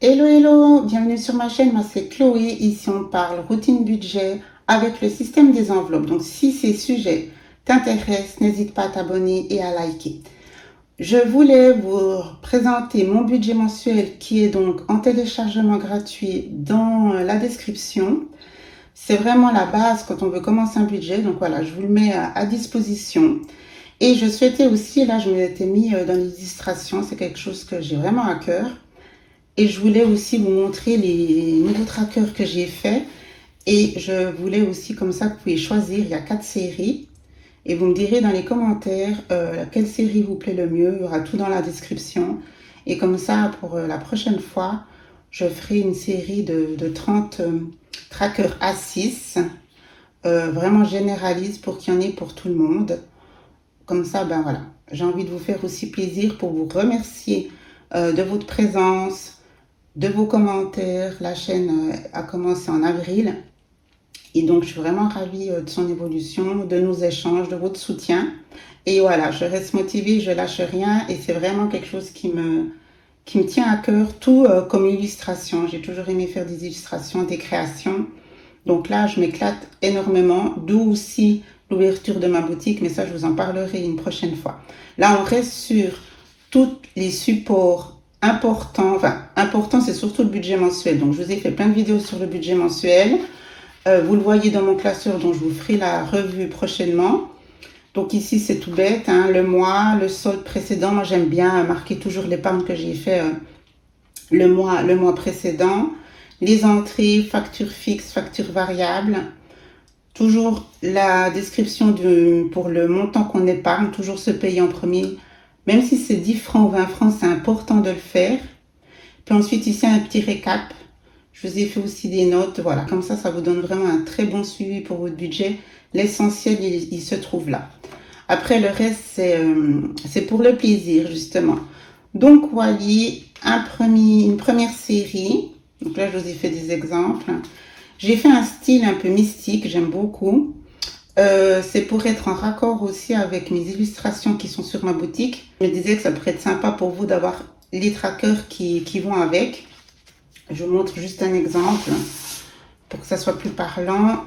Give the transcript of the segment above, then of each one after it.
Hello, hello, bienvenue sur ma chaîne, moi c'est Chloé, ici on parle routine budget avec le système des enveloppes. Donc si ces sujets t'intéressent, n'hésite pas à t'abonner et à liker. Je voulais vous présenter mon budget mensuel qui est donc en téléchargement gratuit dans la description. C'est vraiment la base quand on veut commencer un budget, donc voilà, je vous le mets à disposition. Et je souhaitais aussi, là je m'étais mis dans l'illustration, c'est quelque chose que j'ai vraiment à cœur. Et je voulais aussi vous montrer les nouveaux trackers que j'ai faits. Et je voulais aussi, comme ça, vous pouvez choisir. Il y a 4 séries. Et vous me direz dans les commentaires quelle série vous plaît le mieux. Il y aura tout dans la description. Et comme ça, pour la prochaine fois, je ferai une série de 30 trackers A6. Vraiment généraliste pour qu'il y en ait pour tout le monde. Comme ça, ben voilà. J'ai envie de vous faire aussi plaisir pour vous remercier de votre présence, de vos commentaires. La chaîne a commencé en avril et donc je suis vraiment ravie de son évolution, de nos échanges, de votre soutien. Et voilà, je reste motivée, je lâche rien et c'est vraiment quelque chose qui me tient à cœur, tout comme illustration. J'ai toujours aimé faire des illustrations, des créations. Donc là, je m'éclate énormément, d'où aussi l'ouverture de ma boutique, mais ça, je vous en parlerai une prochaine fois. Là, on reste sur tous les supports importants. Enfin, important, c'est surtout le budget mensuel. Donc, je vous ai fait plein de vidéos sur le budget mensuel. Vous le voyez dans mon classeur, dont je vous ferai la revue prochainement. Donc ici, c'est tout bête, hein, le mois, le solde précédent. Moi, j'aime bien marquer toujours l'épargne que j'ai fait le mois précédent. Les entrées, factures fixes, factures variables. Toujours la description pour le montant qu'on épargne, toujours se payer en premier. Même si c'est 10 francs ou 20 francs, c'est important de le faire. Puis ensuite, ici, un petit récap. Je vous ai fait aussi des notes. Voilà, comme ça vous donne vraiment un très bon suivi pour votre budget. L'essentiel, il se trouve là. Après, le reste, c'est pour le plaisir, justement. Donc, voyez, une première série. Donc là, je vous ai fait des exemples. J'ai fait un style un peu mystique, j'aime beaucoup. C'est pour être en raccord aussi avec mes illustrations qui sont sur ma boutique. Je me disais que ça pourrait être sympa pour vous d'avoir les trackers qui vont avec. Je vous montre juste un exemple pour que ça soit plus parlant.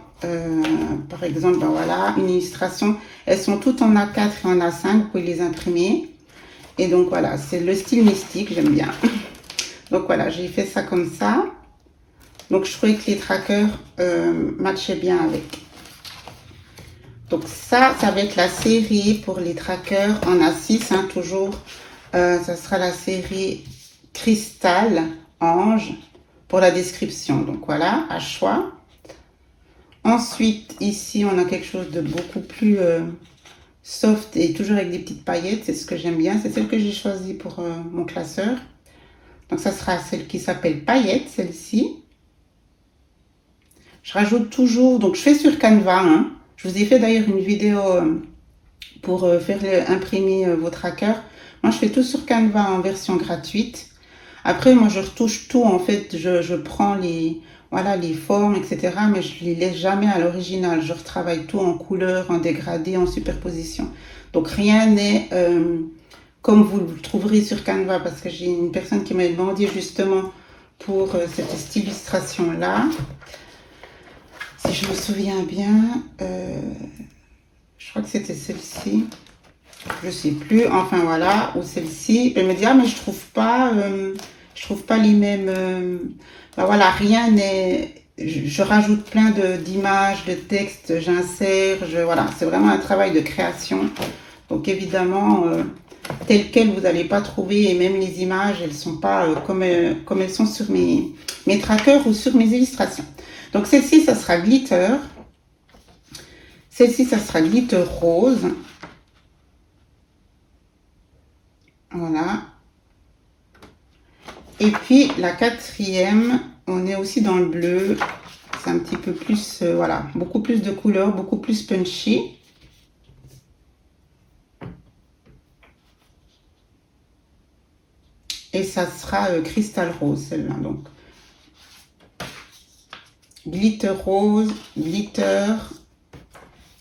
Par exemple, ben voilà, une illustration. Elles sont toutes en A4 et en A5, vous pouvez les imprimer. Et donc voilà, c'est le style mystique, j'aime bien. Donc voilà, j'ai fait ça comme ça. Donc je trouvais que les trackers matchaient bien avec. Donc ça va être la série pour les trackers en A6, hein, toujours. Ça sera la série Cristal Ange pour la description. Donc voilà, à choix. Ensuite, ici, on a quelque chose de beaucoup plus soft et toujours avec des petites paillettes. C'est ce que j'aime bien. C'est celle que j'ai choisie pour mon classeur. Donc ça sera celle qui s'appelle Paillettes, celle-ci. Je rajoute toujours, donc je fais sur Canva, hein. Je vous ai fait d'ailleurs une vidéo pour faire imprimer vos trackers. Moi, je fais tout sur Canva en version gratuite. Après, moi, je retouche tout, en fait. Je prends les formes, etc. Mais je les laisse jamais à l'original. Je retravaille tout en couleur, en dégradé, en superposition. Donc, rien n'est comme vous le trouverez sur Canva. Parce que j'ai une personne qui m'a demandé justement pour cette illustration-là. Si je me souviens bien, je crois que c'était celle-ci. Je sais plus. Enfin, voilà. Ou celle-ci. Elle me dit, ah, mais je trouve pas les mêmes. Ben voilà, rien n'est. Je rajoute plein d'images, de textes, j'insère. Voilà, c'est vraiment un travail de création. Donc évidemment, tel quel, vous n'allez pas trouver. Et même les images, elles sont pas comme elles sont sur mes trackers ou sur mes illustrations. Donc celle-ci, ça sera glitter. Celle-ci, ça sera glitter rose. Voilà. Et puis la quatrième, on est aussi dans le bleu. C'est un petit peu plus, voilà, beaucoup plus de couleurs, beaucoup plus punchy. Et ça sera cristal rose, celle-là. Donc, glitter rose, glitter,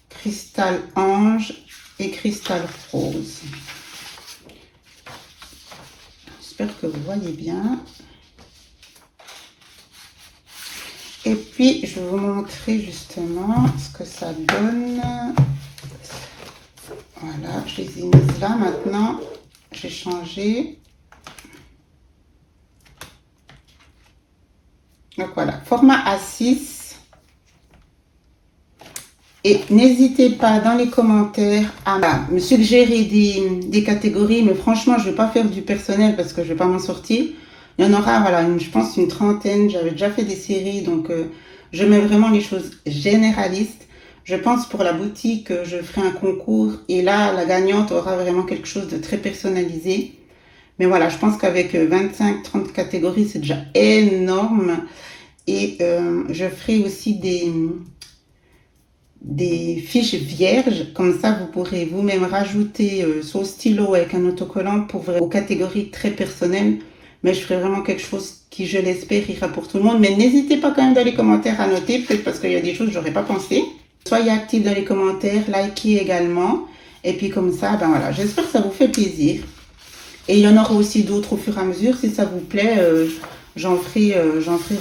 cristal ange et cristal rose. J'espère que vous voyez bien. Et puis, je vais vous montrer justement ce que ça donne. Voilà, je les ai mises là. Maintenant, j'ai changé. Donc voilà, format A6. Et n'hésitez pas dans les commentaires à me suggérer des catégories. Mais franchement, je ne vais pas faire du personnel parce que je ne vais pas m'en sortir. Il y en aura, voilà, je pense une trentaine. J'avais déjà fait des séries, donc je mets vraiment les choses généralistes. Je pense pour la boutique, je ferai un concours. Et là, la gagnante aura vraiment quelque chose de très personnalisé. Mais voilà, je pense qu'avec 25-30 catégories, c'est déjà énorme. Et je ferai aussi des fiches vierges. Comme ça, vous pourrez vous-même rajouter soit au stylo avec un autocollant pour aux catégories très personnelles. Mais je ferai vraiment quelque chose qui, je l'espère, ira pour tout le monde. Mais n'hésitez pas quand même dans les commentaires à noter, peut-être parce qu'il y a des choses que j'aurais pas pensé. Soyez actifs dans les commentaires, likez également. Et puis comme ça, ben voilà, j'espère que ça vous fait plaisir. Et il y en aura aussi d'autres au fur et à mesure. Si ça vous plaît, j'en ferai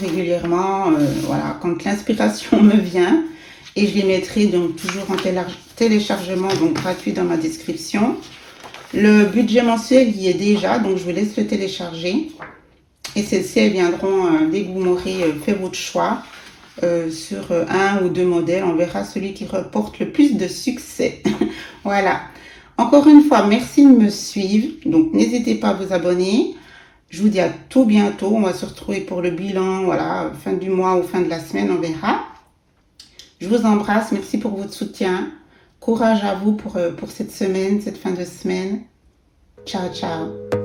régulièrement, voilà, quand l'inspiration me vient. Et je les mettrai donc toujours en téléchargement, donc gratuit dans ma description. Le budget mensuel y est déjà, donc je vous laisse le télécharger. Et celles-ci, elles viendront dès que vous m'aurez fait votre choix sur un ou deux modèles. On verra celui qui reporte le plus de succès. Voilà. Encore une fois, merci de me suivre. Donc, n'hésitez pas à vous abonner. Je vous dis à tout bientôt. On va se retrouver pour le bilan, voilà, fin du mois ou fin de la semaine, on verra. Je vous embrasse. Merci pour votre soutien. Courage à vous pour cette semaine, cette fin de semaine. Ciao, ciao.